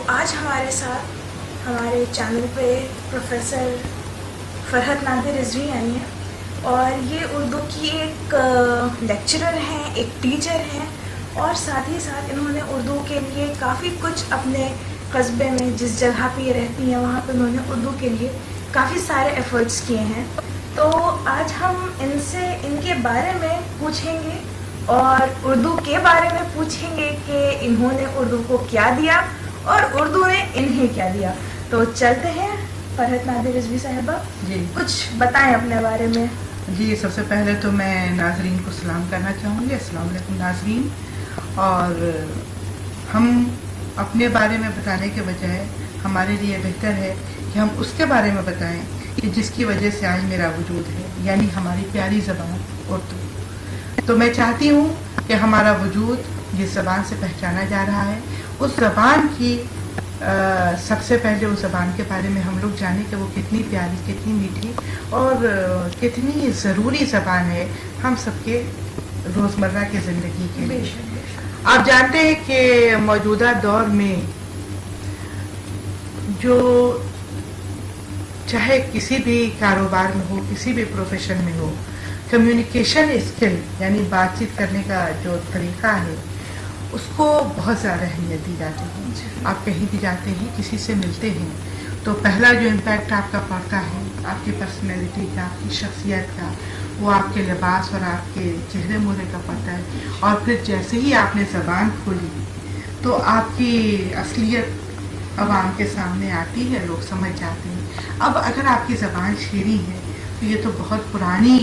آج ہمارے ساتھ ہمارے چینل پہ پروفیسر فرحت نادر رضوی آئی ہیں اور یہ اردو کی ایک لیکچرر ہیں، ایک ٹیچر ہیں اور ساتھ ہی ساتھ انہوں نے اردو کے لیے کافی کچھ اپنے قصبے میں جس جگہ پہ یہ رہتی ہیں وہاں پہ انہوں نے اردو کے لیے کافی سارے ایفرٹس کیے ہیں. تو آج ہم ان سے ان کے بارے میں پوچھیں گے اور اردو کے بارے میں پوچھیں گے کہ انہوں نے اردو کو کیا دیا اور اردو نے انہیں کیا دیا. تو چلتے ہیں. فرحت نادر رضوی صاحبہ جی کچھ بتائیں اپنے بارے میں. جی سب سے پہلے تو میں ناظرین کو سلام کرنا چاہوں گی. السلام علیکم ناظرین. اور ہم اپنے بارے میں بتانے کے بجائے ہمارے لیے بہتر ہے کہ ہم اس کے بارے میں بتائیں کہ جس کی وجہ سے آج میرا وجود ہے، یعنی ہماری پیاری زبان اردو. تو میں چاہتی ہوں کہ ہمارا وجود جس زبان سے پہچانا جا رہا ہے اس زبان کی سب سے پہلے اس زبان کے بارے میں ہم لوگ جانیں کہ وہ کتنی پیاری، کتنی میٹھی اور کتنی ضروری زبان ہے ہم سب کے روزمرہ کی زندگی کے لیے. آپ جانتے ہیں کہ موجودہ دور میں جو چاہے کسی بھی کاروبار میں ہو، کسی بھی پروفیشن میں ہو، کمیونیکیشن اسکل یعنی بات چیت کرنے کا جو طریقہ ہے اس کو بہت زیادہ اہمیت دی جاتی ہے. آپ کہیں بھی جاتے ہیں، کسی سے ملتے ہیں تو پہلا جو امپیکٹ آپ کا پڑتا ہے آپ کی پرسنالٹی کا، آپ کی شخصیت کا، وہ آپ کے لباس اور آپ کے چہرے مہرے کا پڑتا ہے. اور پھر جیسے ہی آپ نے زبان کھولی تو آپ کی اصلیت عوام کے سامنے آتی ہے، لوگ سمجھ جاتے ہیں. اب اگر آپ کی زبان شیریں ہے تو یہ تو بہت پرانی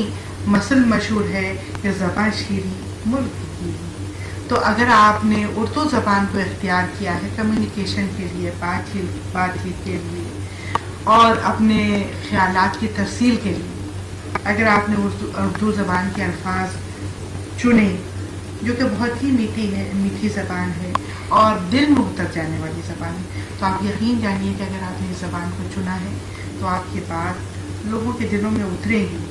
مثل مشہور ہے کہ زبان شیریں ملک کی. تو اگر آپ نے اردو زبان کو اختیار کیا ہے کمیونیکیشن کے لیے، بات چیت کے لیے اور اپنے خیالات کی ترسیل کے لیے، اگر آپ نے اردو زبان کے الفاظ چنے جو کہ بہت ہی میٹھی زبان ہے اور دل میں اتر جانے والی زبان ہے، تو آپ یقین جانیے کہ اگر آپ نے اس زبان کو چنا ہے تو آپ کی بات لوگوں کے دلوں میں اترے گی،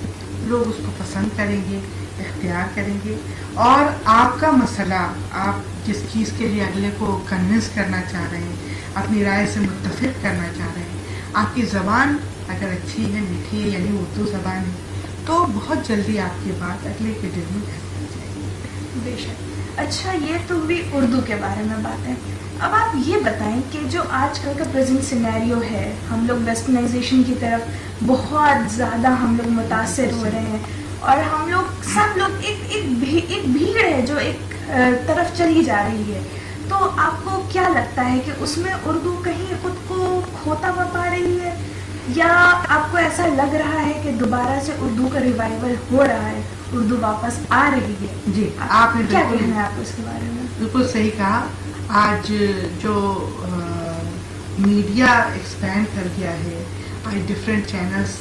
لوگ اس کو پسند کریں گے، اختیار کریں گے. اور آپ کا مسئلہ، آپ جس چیز کے لیے اگلے کو کنونس کرنا چاہ رہے ہیں، اپنی رائے سے متفق کرنا چاہ رہے ہیں، آپ کی زبان اگر اچھی ہے، میٹھی ہے، یعنی اردو زبان ہے، تو بہت جلدی آپ کی بات اگلے کے دل میں گھر جائے گی. بے شک. اچھا، یہ تو بھی اردو کے بارے میں بات ہے. اب آپ یہ بتائیں کہ جو آج کل کا پریزنٹ سینیریو ہے، ہم لوگ ویسٹرنائزیشن کی طرف بہت زیادہ ہم لوگ متاثر ہو رہے ہیں اور ہم لوگ سب لوگ ایک بھیڑ ہے جو ایک طرف چلی جا رہی ہے. تو آپ کو کیا لگتا ہے کہ اس میں اردو کہیں خود کو کھوتا ہوا پا رہی ہے یا آپ کو ایسا لگ رہا ہے کہ دوبارہ سے اردو کا ریوائول ہو رہا ہے، اردو واپس آ رہی ہے؟ جی، آپ نے کیا کہنا ہے آپ کو اس کے بارے میں؟ بالکل صحیح کہا. آج جو میڈیا ایکسپینڈ کر گیا ہے، آج ڈفرینٹ چینلز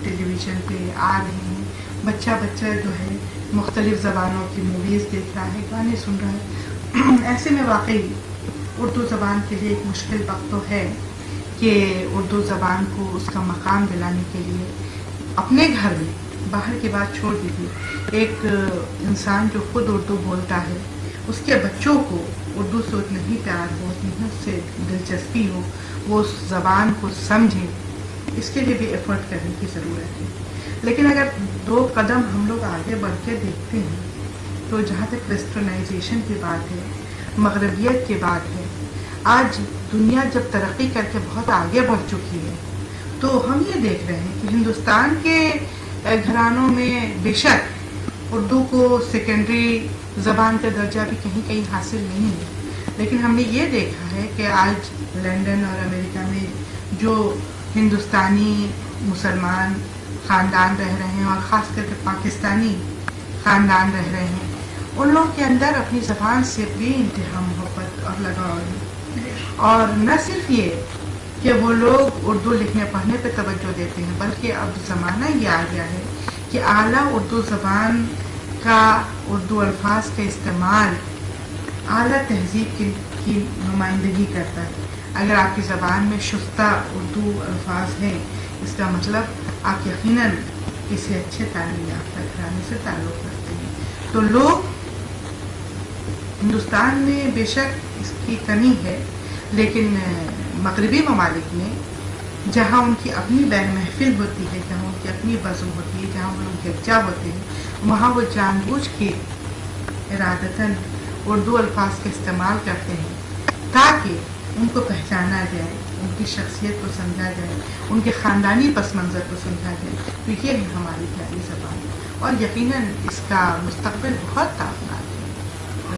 ٹیلی ویژن پہ آ رہے ہیں، بچہ جو ہے مختلف زبانوں کی موویز دیکھ رہا ہے، گانے سن رہا ہے. ایسے میں واقعی اردو زبان کے لیے ایک مشکل وقت تو ہے کہ اردو زبان کو اس کا مقام دلانے کے لیے اپنے گھر میں، باہر کی بات چھوڑ دیجیے، ایک انسان جو خود اردو بولتا ہے اس کے بچوں کو اردو سے اتنا ہی پیار ہو، اتنی اس سے دلچسپی ہو، وہ اس زبان کو سمجھے، اس کے لیے بھی ایفرٹ کرنے کی ضرورت ہے. لیکن اگر دو قدم ہم لوگ آگے بڑھ کے دیکھتے ہیں تو جہاں تک ویسٹرنائزیشن کی بات ہے، مغربیت کی بات ہے، آج دنیا جب ترقی کر کے بہت آگے بڑھ چکی ہے تو ہم یہ دیکھ رہے ہیں کہ ہندوستان کے گھرانوں میں بے شک اردو کو سیکنڈری زبان کا درجہ بھی کہیں کہیں حاصل نہیں ہے، لیکن ہم نے یہ دیکھا ہے کہ آج لندن اور امریکہ میں جو ہندوستانی مسلمان خاندان رہ رہے ہیں اور خاص کر کے پاکستانی خاندان رہ رہے ہیں، ان لوگوں کے اندر اپنی زبان سے بے انتہا محبت اور لگاؤ ہے. اور نہ صرف یہ کہ وہ لوگ اردو لکھنے پڑھنے پہ توجہ دیتے ہیں، بلکہ اب زمانہ یہ آ گیا ہے کہ اعلیٰ اردو زبان کا، اردو الفاظ کا استعمال اعلیٰ تہذیب کی نمائندگی کرتا ہے. اگر آپ کی زبان میں شستہ اردو الفاظ ہیں، اس کا مطلب آپ یقیناً کسی اچھے تعلیم یافتہ گھرانے سے تعلق رکھتے ہیں. تو لوگ ہندوستان میں بے شک اس کی کمی ہے، لیکن مغربی ممالک میں جہاں ان کی اپنی بین محفل ہوتی ہے، جہاں ان کی اپنی بزم ہوتی ہے، جہاں وہ لوگ یکجا ہوتے ہیں، وہاں وہ جان بوجھ کے ارادتاً اردو الفاظ کا استعمال کرتے ہیں تاکہ ان کو پہچانا جائے، ان کی شخصیت کو سمجھا جائے، ان کے خاندانی پس منظر کو سمجھا جائے. تو یہ ہے ہماری پیاری زبان، اور یقیناً اس کا مستقبل بہت تھا.